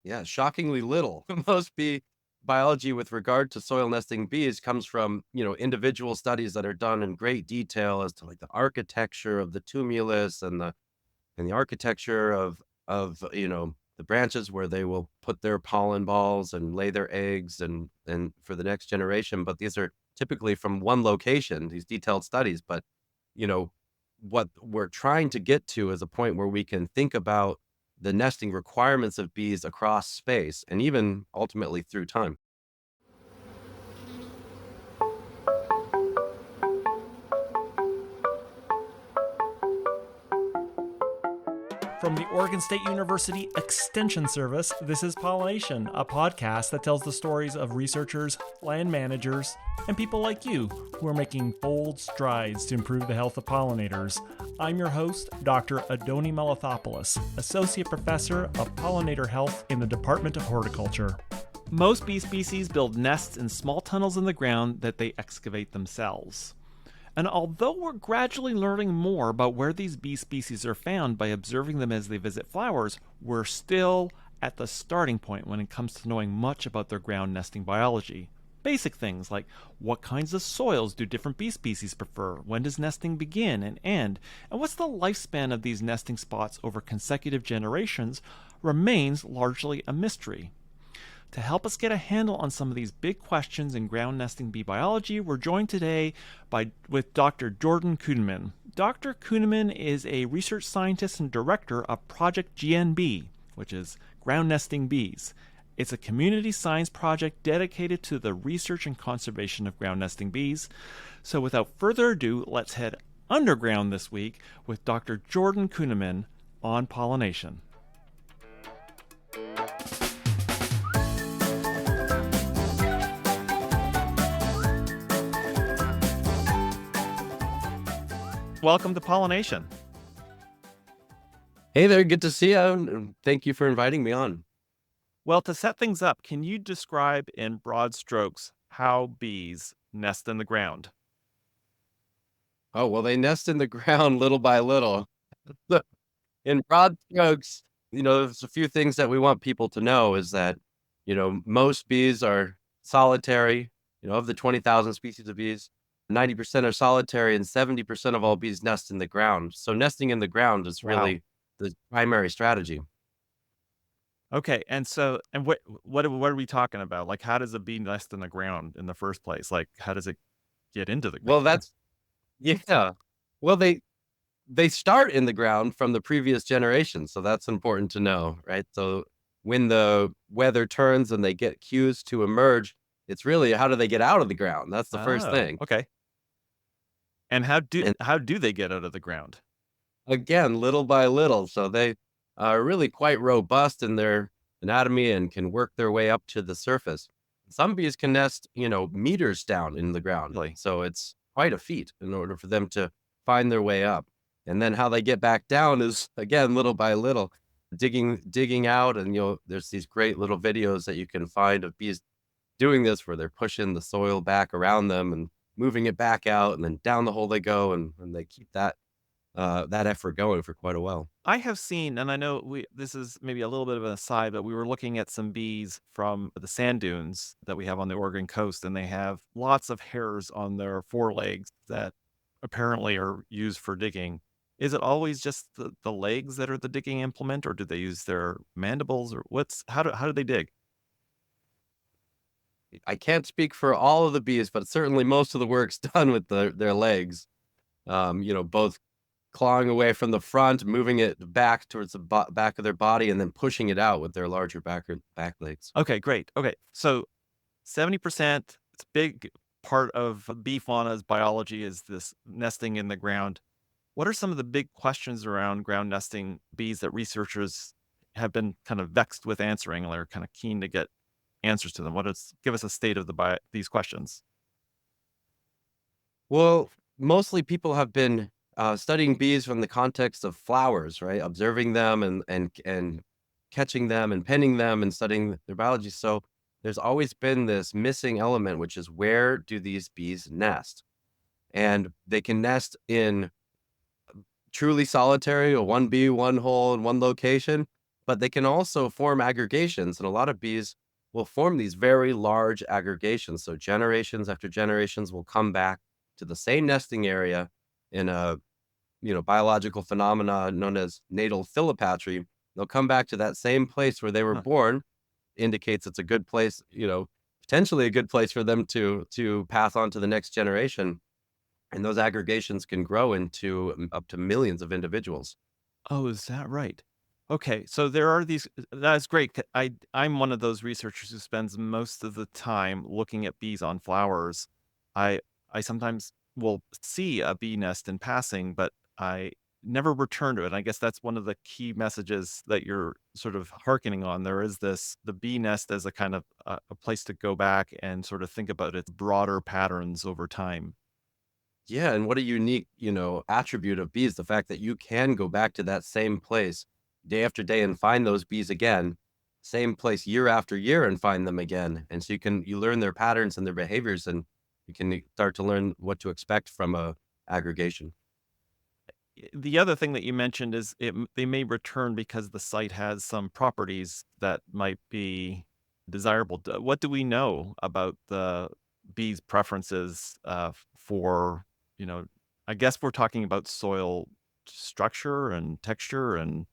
Yeah, shockingly little. Most bee biology with regard to soil nesting bees comes from, individual studies that are done in great detail as to like the architecture of the tumulus and the architecture of the branches where they will put their pollen balls and lay their eggs and for the next generation. But these are typically from one location, these detailed studies. But you know what we're trying to get to is a point where we can think about the nesting requirements of bees across space and even ultimately through time. From the Oregon State University Extension Service, this is Pollination, a podcast that tells the stories of researchers, land managers, and people like you who are making bold strides to improve the health of pollinators. I'm your host, Dr. Adoni Malathopoulos, Associate Professor of Pollinator Health in the Department of Horticulture. Most bee species build nests in small tunnels in the ground that they excavate themselves. And although we're gradually learning more about where these bee species are found by observing them as they visit flowers, we're still at the starting point when it comes to knowing much about their ground nesting biology. Basic things like what kinds of soils do different bee species prefer, when does nesting begin and end, and what's the lifespan of these nesting spots over consecutive generations remains largely a mystery. To help us get a handle on some of these big questions in ground nesting bee biology, we're joined today with Dr. Jordan Kueneman. Dr. Kueneman is a research scientist and director of Project GNBee, which is ground nesting bees. It's a community science project dedicated to the research and conservation of ground nesting bees. So without further ado, let's head underground this week with Dr. Jordan Kueneman on pollination. Welcome to Pollination. Hey there, good to see you, and thank you for inviting me on. Well, to set things up, can you describe in broad strokes how bees nest in the ground? Oh, well, they nest in the ground little by little. So, in broad strokes, there's a few things that we want people to know is that, most bees are solitary. Of the 20,000 species of bees, 90% are solitary and 70% of all bees nest in the ground. So nesting in the ground is Wow. really the primary strategy. Okay, and what are we talking about? Like, how does a bee nest in the ground in the first place? Like, how does it get into the ground? Well, that's yeah. Well, they start in the ground from the previous generation, so that's important to know, right? So when the weather turns and they get cues to emerge, it's really how do they get out of the ground? That's the first Oh, thing. okay. And how do And how do they get out of the ground? again, little by little, so they are really quite robust in their anatomy and can work their way up to the surface. Some bees can nest, meters down in the ground, Really? so it's quite a feat in order for them to find their way up. And then how they get back down is again little by little, digging out, and there's these great little videos that you can find of bees doing this where they're pushing the soil back around them and moving it back out, and then down the hole they go, and they keep that effort going for quite a while. I have seen, and I know this is maybe a little bit of an aside, but we were looking at some bees from the sand dunes that we have on the Oregon coast, and they have lots of hairs on their forelegs that apparently are used for digging. Is it always just the legs that are the digging implement, or do they use their mandibles, or how do they dig? I can't speak for all of the bees, but certainly most of the work's done with their legs. Both clawing away from the front, moving it back towards the back of their body, and then pushing it out with their larger back legs. Okay, great. Okay, so 70%, it's a big part of bee fauna's biology is this nesting in the ground. What are some of the big questions around ground nesting bees that researchers have been kind of vexed with answering, and they're kind of keen to get answers to them? Give us a state of these questions. Well, mostly people have been studying bees from the context of flowers, right? Observing them and catching them and penning them and studying their biology. So there's always been this missing element, which is where do these bees nest? And they can nest in truly solitary, or one bee, one hole in one location, but they can also form aggregations. And a lot of bees will form these very large aggregations. So generations after generations will come back to the same nesting area in a biological phenomena known as natal philopatry. They'll come back to that same place where they were Huh. born, indicates it's a good place, potentially a good place for them to pass on to the next generation. And those aggregations can grow into up to millions of individuals. Oh, is that right? Okay, so there are these that's great. I'm one of those researchers who spends most of the time looking at bees on flowers. I I sometimes will see a bee nest in passing, but I never return to it. I guess that's one of the key messages that you're sort of hearkening on. There is the bee nest as a kind of a place to go back and sort of think about its broader patterns over time. Yeah, and what a unique, attribute of bees, the fact that you can go back to that same place day after day and find those bees again, same place year after year and find them again. And so you learn their patterns and their behaviors, and you can start to learn what to expect from a aggregation. The other thing that you mentioned is they may return because the site has some properties that might be desirable. What do we know about the bees' preferences for, you know, I guess we're talking about soil structure and texture and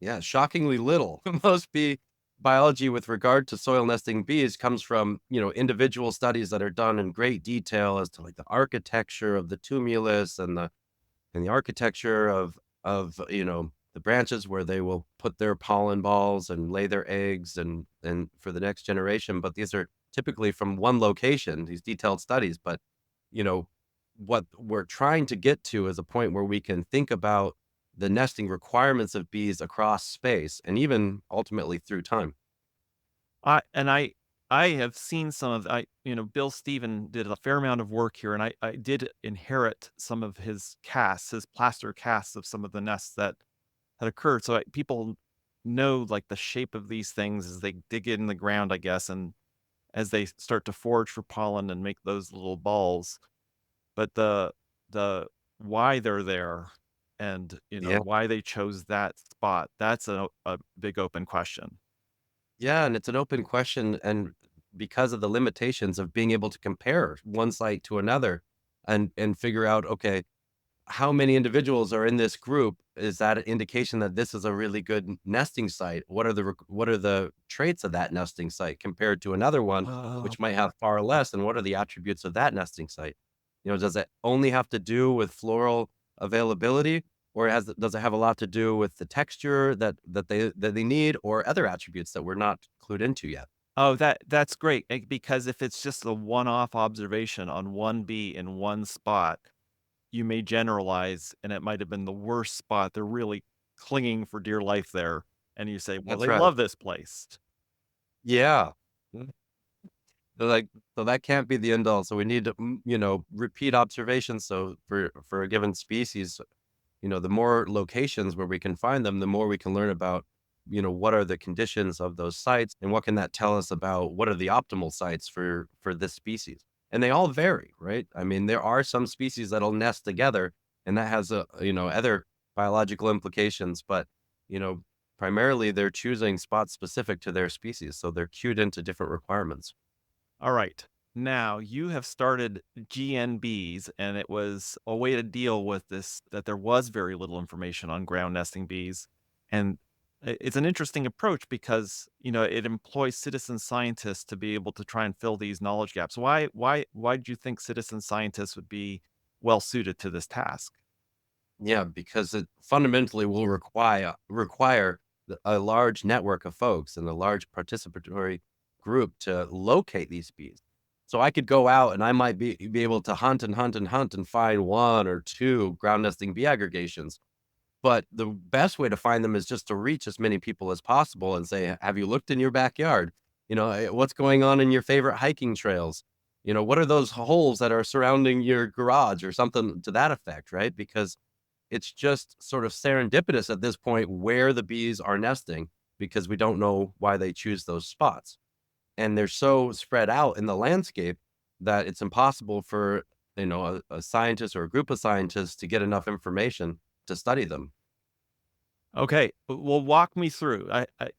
Yeah, shockingly little. Most bee biology with regard to soil nesting bees comes from, individual studies that are done in great detail as to like the architecture of the tumulus and the architecture of the branches where they will put their pollen balls and lay their eggs and for the next generation. But these are typically from one location, these detailed studies. But you know what we're trying to get to is a point where we can think about the nesting requirements of bees across space and even ultimately through time. I have seen some of Bill Steven did a fair amount of work here, and I did inherit some of his casts, his plaster casts of some of the nests that had occurred. So people know like the shape of these things as they dig in the ground, I guess, and as they start to forage for pollen and make those little balls. But the why they're there and Yeah. why they chose that spot, that's a big open question. Yeah, and it's an open question, and because of the limitations of being able to compare one site to another and figure out, okay, how many individuals are in this group? Is that an indication that this is a really good nesting site? What are the traits of that nesting site compared to another one, Oh. which might have far less? And what are the attributes of that nesting site? Does it only have to do with floral availability, or does it have a lot to do with the texture that they need, or other attributes that we're not clued into yet? Oh, that's great, because if it's just a one-off observation on one bee in one spot, you may generalize, and it might have been the worst spot. They're really clinging for dear life there, and you say, "Well, That's they right. love this place." Yeah. They're like, so that can't be the end all. So we need to, repeat observations. So for a given species, the more locations where we can find them, the more we can learn about, what are the conditions of those sites and what can that tell us about what are the optimal sites for this species. And they all vary, right? I mean, there are some species that'll nest together, and that has other biological implications, but you know, primarily they're choosing spots specific to their species, so they're cued into different requirements. All right. Now, you have started GNBees, and it was a way to deal with this that there was very little information on ground nesting bees. And it's an interesting approach because, it employs citizen scientists to be able to try and fill these knowledge gaps. Why do you think citizen scientists would be well suited to this task? Yeah, because it fundamentally will require a large network of folks and a large participatory group to locate these bees. So I could go out and I might be able to hunt and hunt and hunt and find one or two ground nesting bee aggregations. But the best way to find them is just to reach as many people as possible and say, "Have you looked in your backyard? What's going on in your favorite hiking trails? What are those holes that are surrounding your garage?" or something to that effect, right? Because it's just sort of serendipitous at this point where the bees are nesting because we don't know why they choose those spots. And they're so spread out in the landscape that it's impossible for, a scientist or a group of scientists to get enough information to study them. Okay, well, walk me through.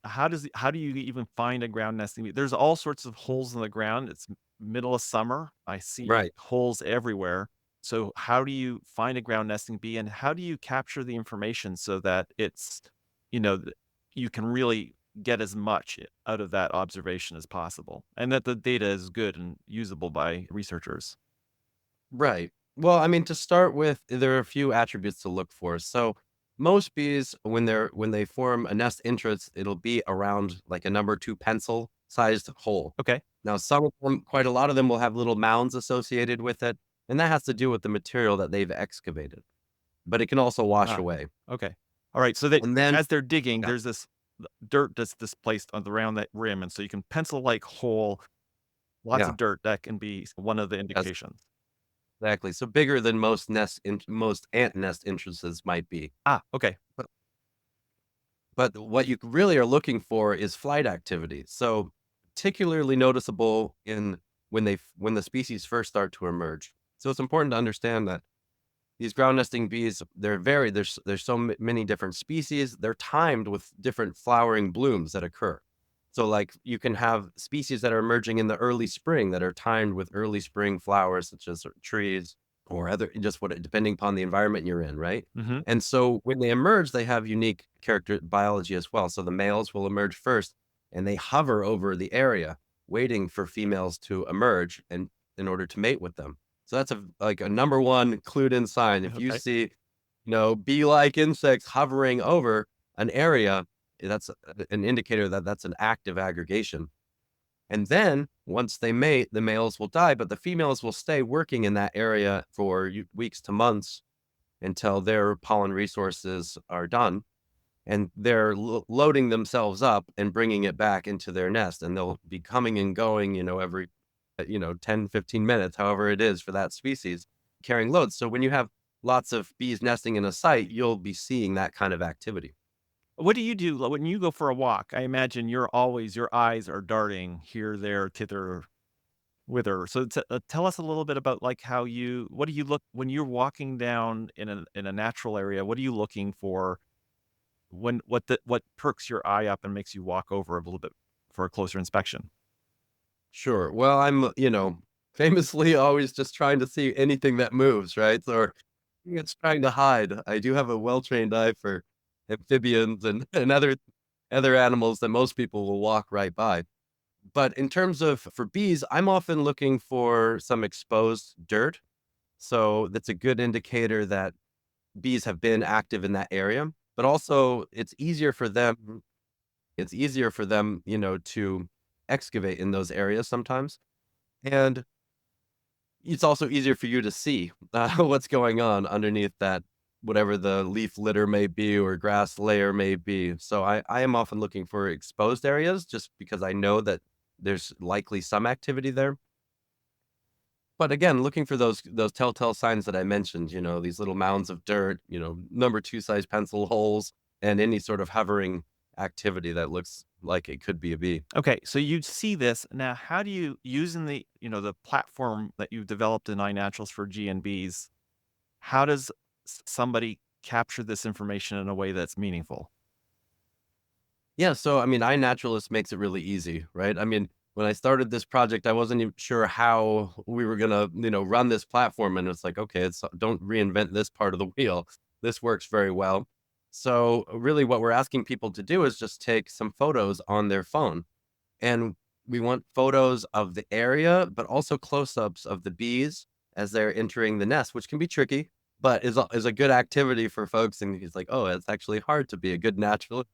How do you even find a ground nesting bee? There's all sorts of holes in the ground. It's middle of summer. I see Right. holes everywhere. So how do you find a ground nesting bee, and how do you capture the information so that it's, you know, you can really get as much out of that observation as possible, and that the data is good and usable by researchers? Right. Well, I mean, to start with, there are a few attributes to look for. So most bees, when they form a nest entrance, it'll be around like a number two pencil sized hole. Okay. Now, some of them, quite a lot of them will have little mounds associated with it, and that has to do with the material that they've excavated. But it can also wash Ah, away. okay. All right. So that And then, as they're digging, yeah, there's this dirt that's displaced on around that rim, and so you can pencil like hole lots yeah, of dirt. That can be one of the that's indications. exactly. So bigger than most ant nest entrances might be. Ah, okay. But what you really are looking for is flight activity. So particularly noticeable in when the species first start to emerge. So it's important to understand that these ground nesting bees, they're very there's so many different species. They're timed with different flowering blooms that occur. So like you can have species that are emerging in the early spring that are timed with early spring flowers such as trees or other just what depending upon the environment you're in, right? Mhm. And so when they emerge, they have unique character biology as well. So the males will emerge first and they hover over the area waiting for females to emerge and in order to mate with them. So that's like a number one clued in sign. If you Okay. see, bee-like insects hovering over an area, that's an indicator that that's an active aggregation. And then once they mate, the males will die, but the females will stay working in that area for weeks to months until their pollen resources are done. And they're loading themselves up and bringing it back into their nest. And they'll be coming and going, every, 10, 15 minutes, however it is for that species, carrying loads. So when you have lots of bees nesting in a site, you'll be seeing that kind of activity. What do you do when you go for a walk? I imagine your eyes are darting here, there, thither, whither. So tell us a little bit about like what do you look when you're walking down in a natural area? What are you looking for? What perks your eye up and makes you walk over a little bit for a closer inspection? Sure. Well, I'm, famously always just trying to see anything that moves, right? Or it's trying to hide. I do have a well-trained eye for amphibians and other animals that most people will walk right by. But in terms of for bees, I'm often looking for some exposed dirt. So that's a good indicator that bees have been active in that area. But also it's easier for them, to excavate in those areas sometimes. And it's also easier for you to see what's going on underneath that, whatever the leaf litter may be or grass layer may be. So I am often looking for exposed areas just because I know that there's likely some activity there. But again, looking for those telltale signs that I mentioned, these little mounds of dirt, number two size pencil holes, and any sort of hovering activity that looks like it could be a bee. Okay, so you see this. Now, how do you using the platform that you've developed in iNaturals for GNBees, how does somebody capture this information in a way that's meaningful? Yeah, so I mean, iNaturalist makes it really easy, right? I mean, when I started this project, I wasn't even sure how we were gonna, run this platform, and it's like, okay, it's don't reinvent this part of the wheel. This works very well. So really, what we're asking people to do is just take some photos on their phone, and we want photos of the area, but also close-ups of the bees as they're entering the nest, which can be tricky, but is a good activity for folks. And he's like, oh, it's actually hard to be a good naturalist.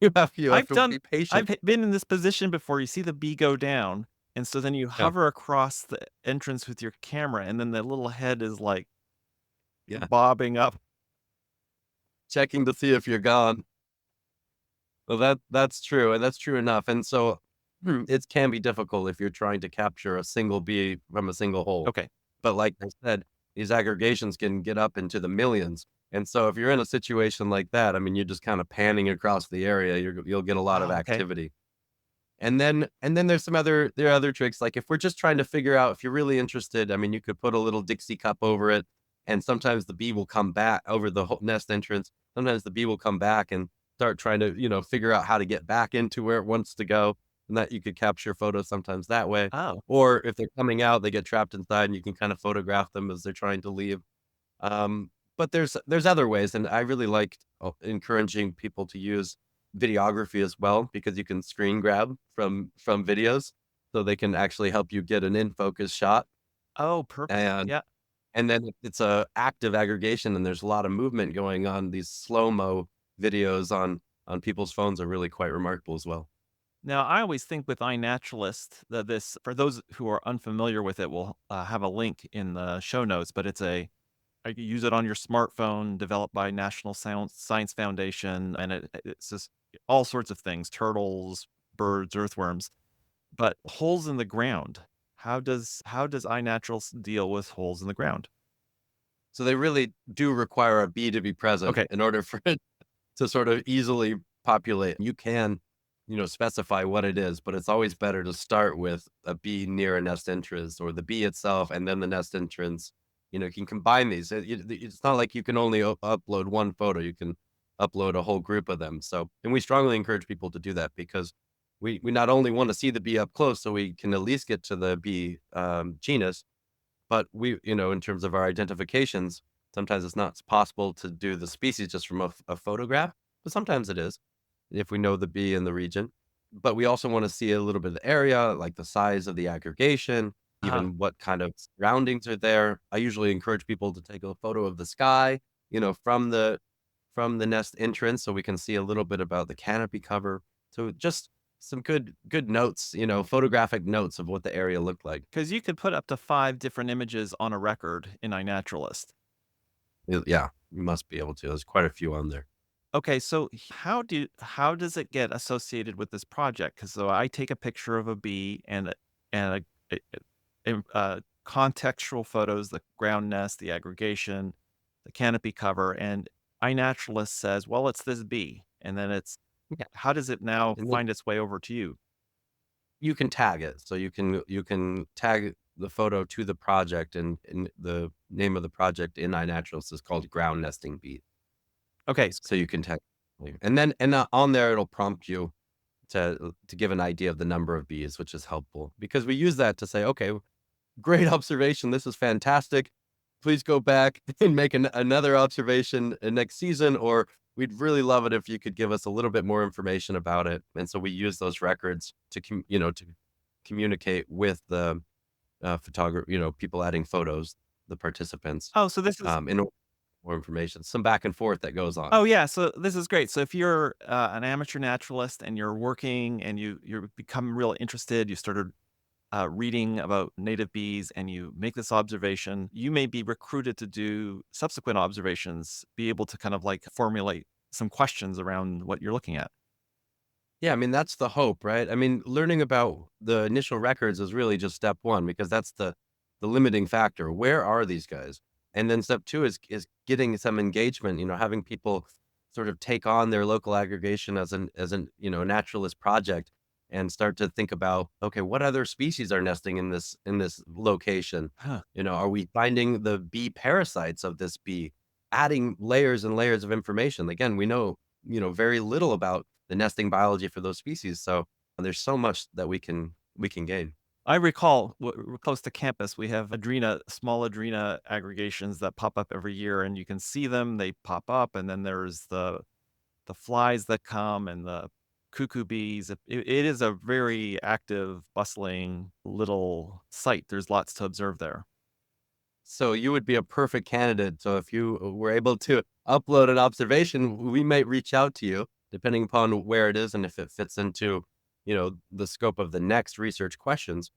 You have I've to done be patient. I've been in this position before. You see the bee go down, and so then you Yeah, hover across the entrance with your camera, and then the little head is, like, yeah. bobbing up. Checking to see if you're gone. Well, that's true, and that's true enough. And so, it can be difficult if you're trying to capture a single bee from a single hole. Okay. But like I said, these aggregations can get up into the millions. And so if you're in a situation like that, I mean, you're just kind of panning across the area, you'll get a lot of Ah, okay. activity. And then there are other tricks, like, if we're just trying to figure out if you're really interested, I mean, you could put a little Dixie cup over it, and sometimes the bee will come back over the whole nest entrance. Sometimes the bee will come back and start trying to, figure out how to get back into where it wants to go, and that you could capture photos sometimes that way. Oh, Or if they're coming out, they get trapped inside and you can kind of photograph them as they're trying to leave. But there's other ways, and I really like encouraging people to use videography as well because you can screen grab from videos, so they can actually help you get an in focus shot, oh, perfect. and Yeah. and then if it's a active aggregation and there's a lot of movement going on. These slow mo videos on people's phones are really quite remarkable as well. Now, I always think with iNaturalist that this, for those who are unfamiliar with it, we'll have a link in the show notes, but you can use it on your smartphone, developed by National Science Foundation, and it's just all sorts of things, turtles, birds, earthworms, but holes in the ground. How does iNaturalist deal with holes in the ground? So they really do require a bee to be present Okay. in order for it to sort of easily populate. You can, specify what it is, but it's always better to start with a bee near a nest entrance or the bee itself and then the nest entrance. You can combine these. It's not like you can only upload one photo. You can upload a whole group of them. So, and we strongly encourage people to do that because we not only want to see the bee up close, so we can at least get to the bee genus, but in terms of our identifications, sometimes it's not possible to do the species just from a photograph, but sometimes it is if we know the bee in the region. But we also want to see a little bit of the area, like the size of the aggregation, Uh, even what kind of surroundings are there. I usually encourage people to take a photo of the sky, from the nest entrance, so we can see a little bit about the canopy cover. So just some good notes, photographic notes of what the area looked like. because you could put up to 5 different images on a record in iNaturalist. Yeah, you must be able to. There's quite a few on there. Okay, so how does it get associated with this project? Because so I take a picture of a bee and contextual photos, the ground nest, the aggregation, the canopy cover, and iNaturalist says, "Well, it's this bee," and then Yeah, how does it now and then find its way over to you? you can tag it. So you can tag the photo to the project, and the name of the project in iNaturalist is called ground nesting bee. Okay, So you can tag, and on there it'll prompt you to give an idea of the number of bees, which is helpful because we use that to say, okay, great observation. This is fantastic. Please go back and make another observation next season, or we'd really love it if you could give us a little bit more information about it. And so we use those records to communicate with the photographer, people adding photos, the participants, oh, so this is in order for more information, some back and forth that goes on. oh, yeah, so this is great. So if you're, an amateur naturalist and you're working and you're become real interested, you started, reading about native bees and you make this observation, you may be recruited to do subsequent observations, be able to kind of, like, formulate some questions around what you're looking at. Yeah, I mean, that's the hope, right? I mean, learning about the initial records is really just step one because that's the limiting factor. Where are these guys? And then step two is getting some engagement, having people sort of take on their local aggregation as an naturalist project and start to think about, okay, what other species are nesting in this location? Huh. Are we finding the bee parasites of this bee? Adding layers and layers of information. Again, we know, very little about the nesting biology for those species. So there's so much that we can gain. I recall we're close to campus, we have Andrena small Andrena aggregations that pop up every year, and you can see them, they pop up, and then there's the flies that come and the cuckoo bees. It is a very active, bustling little site. There's lots to observe there. So you would be a perfect candidate. So if you were able to upload an observation, we might reach out to you depending upon where it is and if it fits into, the scope of the next research questions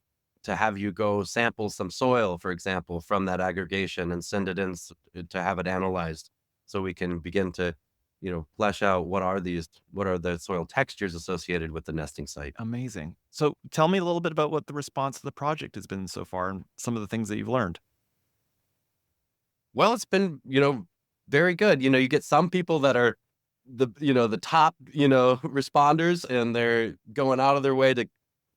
to have you go sample some soil, for example, from that aggregation and send it in to have it analyzed so we can begin to, flesh out what are the soil textures associated with the nesting site. Amazing. So tell me a little bit about what the response to the project has been so far and some of the things that you've learned. Well, it's been, very good. You get some people that are the top, responders, and they're going out of their way to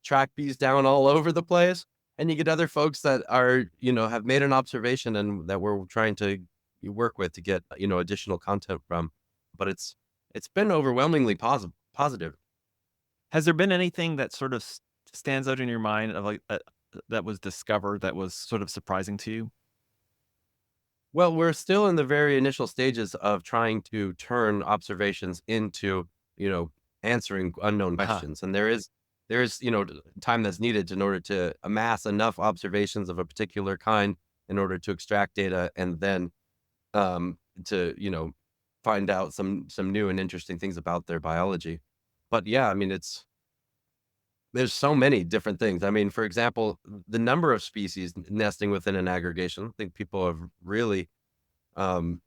track bees down all over the place. And you get other folks that are, have made an observation and that we're trying to work with to get, additional content from. But It's been overwhelmingly positive. Has there been anything that sort of stands out in your mind of like that was discovered that was sort of surprising to you? Well, we're still in the very initial stages of trying to turn observations into, you know, answering unknown Uh-huh. questions. And there is, time that's needed in order to amass enough observations of a particular kind in order to extract data and then to, find out some new and interesting things about their biology. But yeah, I mean, there's so many different things. I mean, for example, the number of species nesting within an aggregation, I think people have really come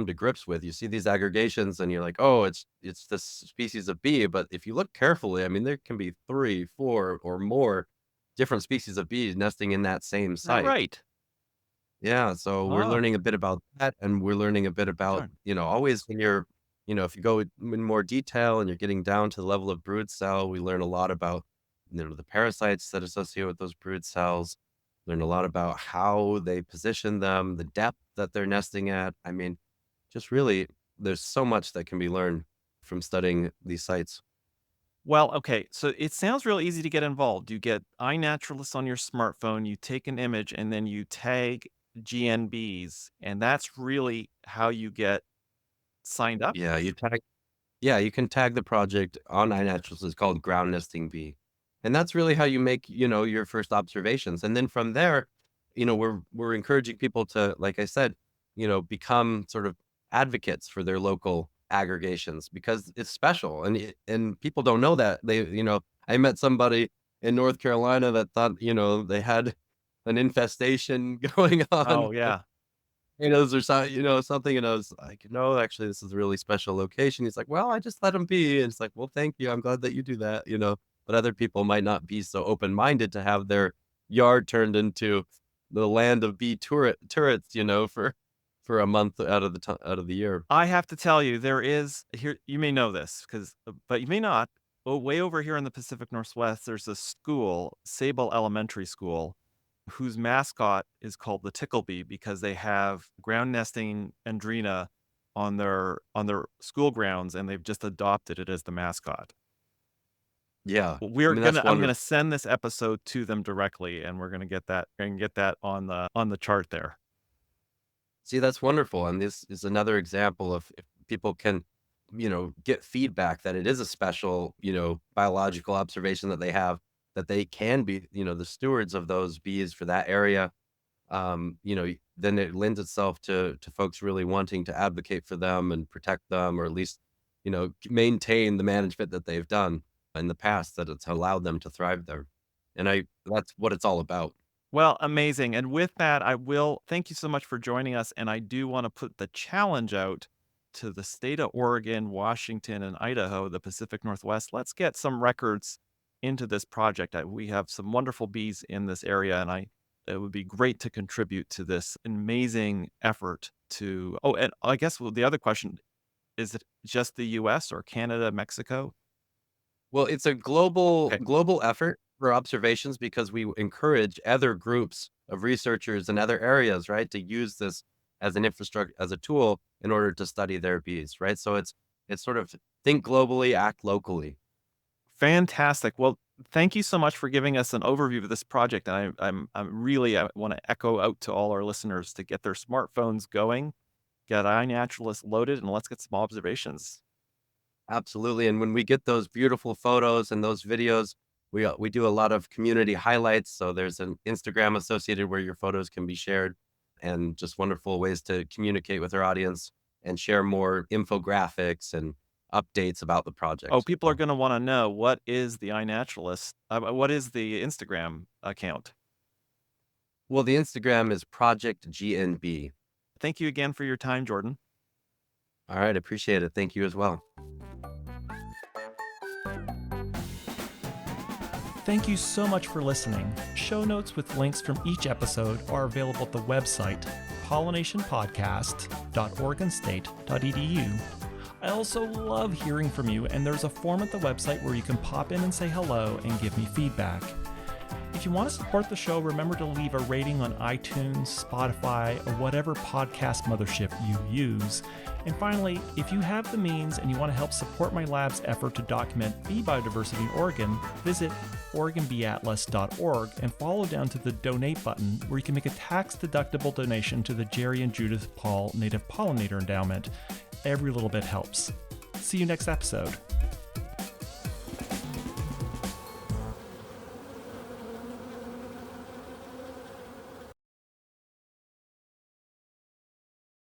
to grips with. You see these aggregations and you're like, oh, it's this species of bee. But if you look carefully, I mean, there can be 3, 4, or more different species of bees nesting in that same Is that site. right? Yeah, so we're Ah, learning a bit about that, and we're learning a bit about, darn. always when if you go in more detail and you're getting down to the level of brood cell, we learn a lot about, the parasites that associate with those brood cells, learn a lot about how they position them, the depth that they're nesting at. I mean, just really, there's so much that can be learned from studying these sites. Well, okay, so it sounds real easy to get involved. You get iNaturalist on your smartphone, you take an image, and then you tag GNBees, and that's really how you get signed up? Yeah, you can tag the project on iNaturalist. It's called ground nesting bee. And that's really how you make, your first observations. And then from there, we're encouraging people to, like I said, become sort of advocates for their local aggregations because it's special and people don't know that. I met somebody in North Carolina that thought, they had an infestation going on Oh, yeah. or something, and I was like, "No, actually, this is a really special location." He's like, "Well, I just let them be," and it's like, "Well, thank you, I'm glad that you do that." But other people might not be so open-minded to have their yard turned into the land of bee turrets, for a month out of the year. I have to tell you, there is here you may know this, but you may not. Well, way over here in the Pacific Northwest, there's a school, Sable Elementary School, whose mascot is called the ticklebee because they have ground nesting Andrena on their school grounds, and they've just adopted it as the mascot. Yeah. I We're mean, gonna that's I'm gonna wonderful. send this episode to them directly, and we're gonna get that on the chart there. See, that's wonderful, and this is another example of if people can, get feedback that it is a special, biological observation that they have, that they can be, the stewards of those bees for that area. Then it lends itself to folks really wanting to advocate for them and protect them, or at least, maintain the management that they've done in the past that it's allowed them to thrive there. And that's what it's all about. Well, amazing. And with that, I will thank you so much for joining us. And I do want to put the challenge out to the state of Oregon, Washington, and Idaho, the Pacific Northwest. Let's get some records into this project. We have some wonderful bees in this area, and it would be great to contribute to this amazing effort to. Oh, and I guess the other question is it just the US or Canada, Mexico? Well, it's a global Okay. global effort for observations because we encourage other groups of researchers in other areas, right, to use this as an infrastructure as a tool in order to study their bees, right? So it's sort of think globally, act locally. Fantastic. Well, thank you so much for giving us an overview of this project. And I want to echo out to all our listeners to get their smartphones going, get iNaturalist loaded, and let's get some observations. Absolutely. And when we get those beautiful photos and those videos, we do a lot of community highlights. So there's an Instagram associated where your photos can be shared, and just wonderful ways to communicate with our audience and share more infographics and updates about the Oh, project. people are So, going to want to know what is the iNaturalist? What is the Instagram account? well, the Instagram is Project GNBee. Thank you again for your time, Jordan. All right, appreciate it. Thank you as well. Thank you so much for listening. Show notes with links from each episode are available at the website pollinationpodcast.oregonstate.edu. I also love hearing from you, and there's a form at the website where you can pop in and say hello and give me feedback. If you want to support the show, remember to leave a rating on iTunes, Spotify, or whatever podcast mothership you use. And finally, if you have the means and you want to help support my lab's effort to document bee biodiversity in Oregon, visit OregonBeeAtlas.org and follow down to the donate button where you can make a tax-deductible donation to the Jerry and Judith Paul Native Pollinator Endowment. Every little bit helps. See you next episode.